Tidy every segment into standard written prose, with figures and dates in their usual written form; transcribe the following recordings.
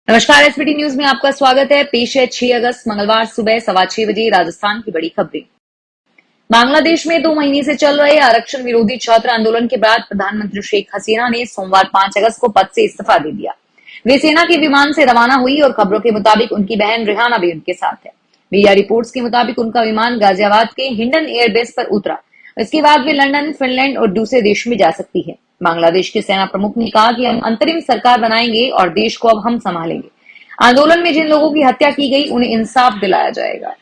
नमस्कार। SBT news में आपका स्वागत है। पेश है 6 अगस्त मंगलवार सुबह 6:15 बजे राजस्थान की बड़ी खबरें। बांग्लादेश में 2 महीने से चल रहे आरक्षण विरोधी छात्र आंदोलन के बाद प्रधानमंत्री शेख हसीना ने सोमवार 5 अगस्त को पद से इस्तीफा दे दिया। वे सेना के विमान से रवाना हुई और खबरों के मुताबिक उनकी बहन रेहाना भी उनके साथ है। मीडिया रिपोर्ट्स के मुताबिक उनका विमान गाजियाबाद के हिंडन एयरबेस पर उतरा। इसके बाद वे लंदन, फिनलैंड और दूसरे देश में जा सकती है। बांग्लादेश के सेना प्रमुख ने कहा कि हम अंतरिम सरकार बनाएंगे और देश को अब हम संभालेंगे। आंदोलन में जिन लोगों की हत्या की गई उन्हें इंसाफ दिलाया जाएगा।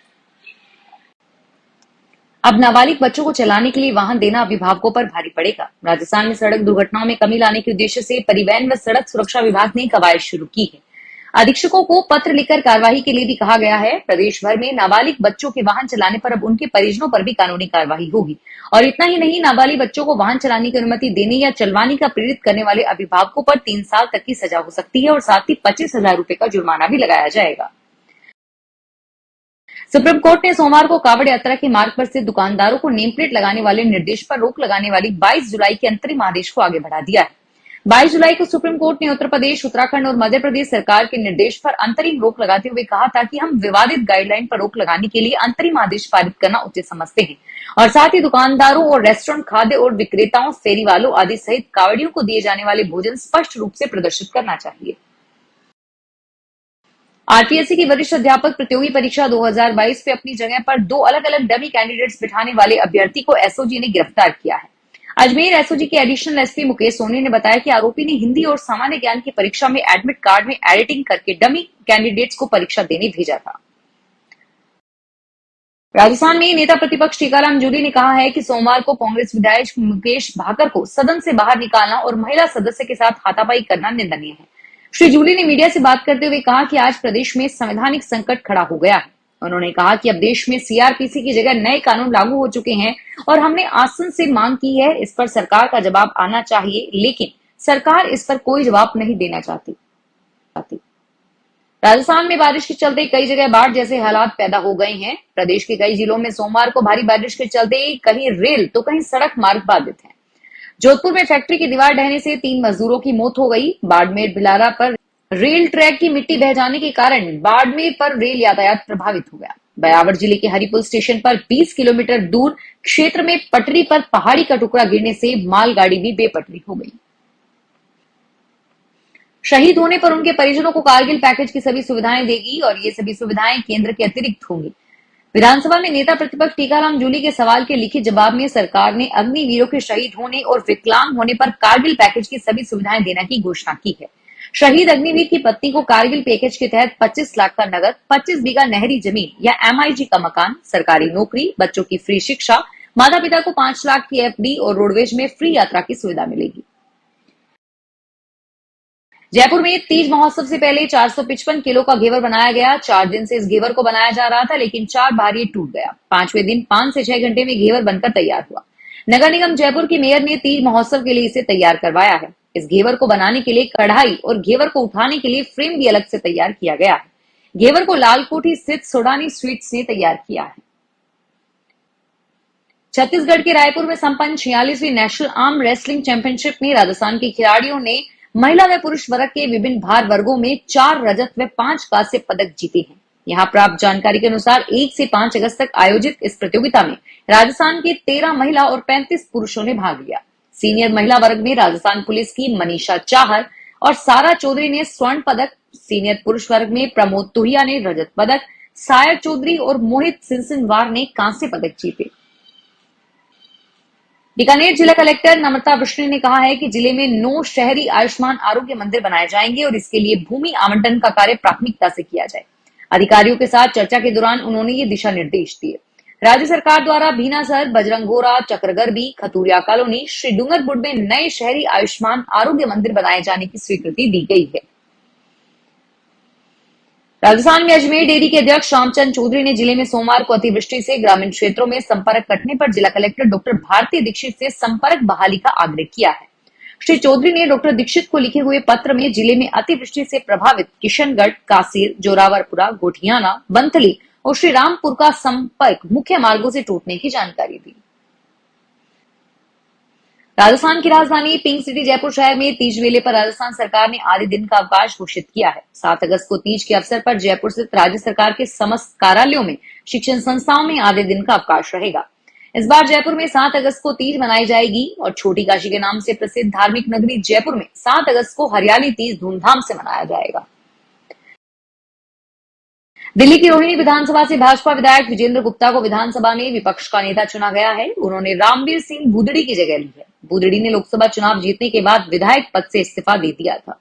अब नाबालिग बच्चों को चलाने के लिए वाहन देना अभिभावकों पर भारी पड़ेगा। राजस्थान में सड़क दुर्घटनाओं में कमी लाने के उद्देश्य से परिवहन व सड़क सुरक्षा विभाग ने कवायद शुरू की है। अधीक्षकों को पत्र लिखकर कार्यवाही के लिए भी कहा गया है। प्रदेश भर में नाबालिग बच्चों के वाहन चलाने पर अब उनके परिजनों पर भी कानूनी कार्यवाही होगी। और इतना ही नहीं, नाबालिग बच्चों को वाहन चलाने की अनुमति देने या चलवाने का प्रेरित करने वाले अभिभावकों पर 3 साल तक की सजा हो सकती है और साथ ही 25,000 रुपए का जुर्माना भी लगाया जाएगा। सुप्रीम कोर्ट ने सोमवार को कावड़ यात्रा के मार्ग पर स्थित दुकानदारों को नेम प्लेट लगाने वाले निर्देश पर रोक लगाने वाली 22 जुलाई के अंतरिम आदेश को आगे बढ़ा दिया है। 22 जुलाई को सुप्रीम कोर्ट ने उत्तर प्रदेश, उत्तराखंड और मध्य प्रदेश सरकार के निर्देश पर अंतरिम रोक लगाते हुए कहा था कि हम विवादित गाइडलाइन पर रोक लगाने के लिए अंतरिम आदेश पारित करना उचित समझते हैं और साथ ही दुकानदारों और रेस्टोरेंट, खाद्य और विक्रेताओं, फेरी वालों आदि सहित कावड़ियों को दिए जाने वाले भोजन स्पष्ट रूप से प्रदर्शित करना चाहिए। आरपीएससी की वरिष्ठ अध्यापक प्रतियोगी परीक्षा 2022 में अपनी जगह पर 2 अलग-अलग डमी कैंडिडेट्स बिठाने वाले अभ्यर्थी को एसओजी ने गिरफ्तार किया है। अजमेर एसओजी के एडिशनल एसपी मुकेश सोनी ने बताया कि आरोपी ने हिंदी और सामान्य ज्ञान की परीक्षा में एडमिट कार्ड में एडिटिंग करके डमी कैंडिडेट्स को परीक्षा देने भेजा था। राजस्थान में नेता प्रतिपक्ष टीकाराम जूली ने कहा है कि सोमवार को कांग्रेस विधायक मुकेश भाकर को सदन से बाहर निकालना और महिला सदस्य के साथ हाथापाई करना निंदनीय है। श्री जूली ने मीडिया से बात करते हुए कहा कि आज प्रदेश में संवैधानिक संकट खड़ा हो गया है। उन्होंने कहा कि अब देश में सीआरपीसी की जगह नए कानून लागू हो चुके हैं और हमने आसन से मांग की है। इस पर सरकार का जवाब आना चाहिए, लेकिन सरकार इस पर कोई जवाब नहीं देना चाहती। राजस्थान में बारिश के चलते कई जगह बाढ़ जैसे हालात पैदा हो गए हैं। प्रदेश के कई जिलों में सोमवार को भारी बारिश के चलते कहीं रेल तो कहीं सड़क मार्ग बाधित है। जोधपुर में फैक्ट्री की दीवार ढहने से 3 मजदूरों की मौत हो गई। बाड़मेर बिलारा पर रेल ट्रैक की मिट्टी बह जाने के कारण बाड़मेर पर रेल यातायात प्रभावित हो गया। बयावर जिले के हरिपुर स्टेशन पर 20 किलोमीटर दूर क्षेत्र में पटरी पर पहाड़ी का टुकड़ा गिरने से मालगाड़ी भी बेपटरी हो गई। शहीद होने पर उनके परिजनों को कारगिल पैकेज की सभी सुविधाएं देगी और ये सभी सुविधाएं केंद्र के अतिरिक्त होंगी। विधानसभा में नेता प्रतिपक्ष टीकाराम जूली के सवाल के लिखित जवाब में सरकार ने अग्निवीरों के शहीद होने और विकलांग होने पर कारगिल पैकेज की सभी सुविधाएं देने की घोषणा की है। शहीद अग्निवीर की पत्नी को कारगिल पैकेज के तहत 25 लाख का नगद, 25 बीघा नहरी जमीन या एमआईजी का मकान, सरकारी नौकरी, बच्चों की फ्री शिक्षा, माता पिता को 5 लाख की एफडी और रोडवेज में फ्री यात्रा की सुविधा मिलेगी। जयपुर में तीज महोत्सव से पहले 455 किलो का घेवर बनाया गया। 4 दिन से इस घेवर को बनाया जा रहा था, लेकिन 4 बार ये टूट गया। 5वें दिन 5 से 6 घंटे में घेवर बनकर तैयार हुआ। नगर निगम जयपुर की मेयर ने तीज महोत्सव के लिए इसे तैयार करवाया है। इस घेवर को बनाने के लिए कढ़ाई और घेवर को उठाने के लिए फ्रेम भी अलग से तैयार किया गया है। घेवर को लालकोठी स्थित सोडानी स्वीट्स ने तैयार किया है। छत्तीसगढ़ के रायपुर में संपन्न 46वीं नेशनल आर्म रेसलिंग चैंपियनशिप में राजस्थान के खिलाड़ियों ने महिला व पुरुष वर्ग के विभिन्न भार वर्गों में 4 रजत व 5 कांस्य पदक जीते हैं। यहां प्राप्त जानकारी के अनुसार 1 से 5 अगस्त तक आयोजित इस प्रतियोगिता में राजस्थान के 13 महिला और 35 पुरुषों ने भाग लिया। सीनियर महिला वर्ग में राजस्थान पुलिस की मनीषा चाहर और सारा चौधरी ने स्वर्ण पदक, सीनियर पुरुष वर्ग में प्रमोद तुहिया ने रजत पदक, सायर चौधरी और मोहित सिंसनवार ने कांस्य पदक जीते। बीकानेर जिला कलेक्टर नम्रता विष्णु ने कहा है कि जिले में 9 शहरी आयुष्मान आरोग्य मंदिर बनाए जाएंगे और इसके लिए भूमि आवंटन का कार्य प्राथमिकता से किया जाए। अधिकारियों के साथ चर्चा के दौरान उन्होंने ये दिशा निर्देश दिए। राज्य सरकार द्वारा भीनासर, बजरंगोरा, चक्रगरबी, खतुरिया कॉलोनी, श्री डूंगरपुर में नए शहरी आयुष्मान आरोग्य मंदिर बनाए जाने की स्वीकृति दी गई है। राजस्थान में अजमेर डेयरी के अध्यक्ष रामचंद्र चौधरी ने जिले में सोमवार को अतिवृष्टि से ग्रामीण क्षेत्रों में संपर्क कटने पर जिला कलेक्टर डॉक्टर भारती दीक्षित से संपर्क बहाली का आग्रह किया है। श्री चौधरी ने डॉक्टर दीक्षित को लिखे हुए पत्र में जिले में अतिवृष्टि से प्रभावित किशनगढ़, कासीर, जोरावरपुरा, गोठियाना, बंथली और श्री रामपुर का संपर्क मुख्य मार्गों से टूटने की जानकारी दी। राजस्थान की राजधानी पिंक सिटी जयपुर शहर में तीज मेले पर राजस्थान सरकार ने आधे दिन का अवकाश घोषित किया है। 7 अगस्त को तीज के अवसर पर जयपुर स्थित राज्य सरकार के समस्त कार्यालयों में, शिक्षण संस्थाओं में आधे दिन का अवकाश रहेगा। इस बार जयपुर में 7 अगस्त को तीज मनाई जाएगी और छोटी काशी के नाम से प्रसिद्ध धार्मिक नगरी जयपुर में 7 अगस्त को हरियाली तीज धूमधाम से मनाया जाएगा। दिल्ली की रोहिणी विधानसभा से भाजपा विधायक विजेंद्र गुप्ता को विधानसभा में विपक्ष का नेता चुना गया है। उन्होंने रामवीर सिंह बूदड़ी की जगह ली है। बूदड़ी ने लोकसभा चुनाव जीतने के बाद विधायक पद से इस्तीफा दे दिया था।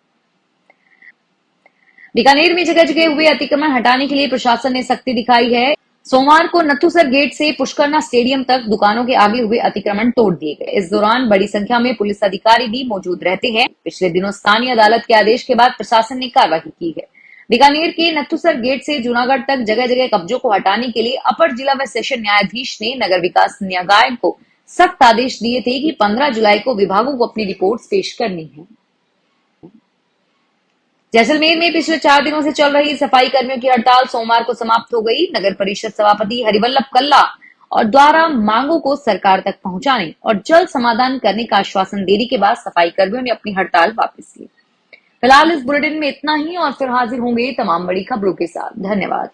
बीकानेर में जगह जगह हुए अतिक्रमण हटाने के लिए प्रशासन ने सख्ती दिखाई है। सोमवार को नथुसर गेट से पुष्करना स्टेडियम तक दुकानों के आगे हुए अतिक्रमण तोड़ दिए गए। इस दौरान बड़ी संख्या में पुलिस अधिकारी भी मौजूद रहते हैं। पिछले दिनों स्थानीय अदालत के आदेश के बाद प्रशासन ने कार्रवाई की है। बीकानेर के नथुसर गेट से जूनागढ़ तक जगह जगह कब्जों को हटाने के लिए अपर जिला व सेशन न्यायाधीश ने नगर विकास निगम को सख्त आदेश दिए थे कि 15 जुलाई को विभागों को अपनी रिपोर्ट्स पेश करनी है। जैसलमेर में पिछले 4 दिनों से चल रही सफाई कर्मियों की हड़ताल सोमवार को समाप्त हो गई। नगर परिषद सभापति हरिवल्लभ कल्ला और द्वारा मांगों को सरकार तक पहुंचाने और जल्द समाधान करने का आश्वासन देने के बाद सफाई कर्मियों ने अपनी हड़ताल वापस ली। फिलहाल इस बुलेटिन में इतना ही और फिर हाजिर होंगे तमाम बड़ी खबरों के साथ। धन्यवाद।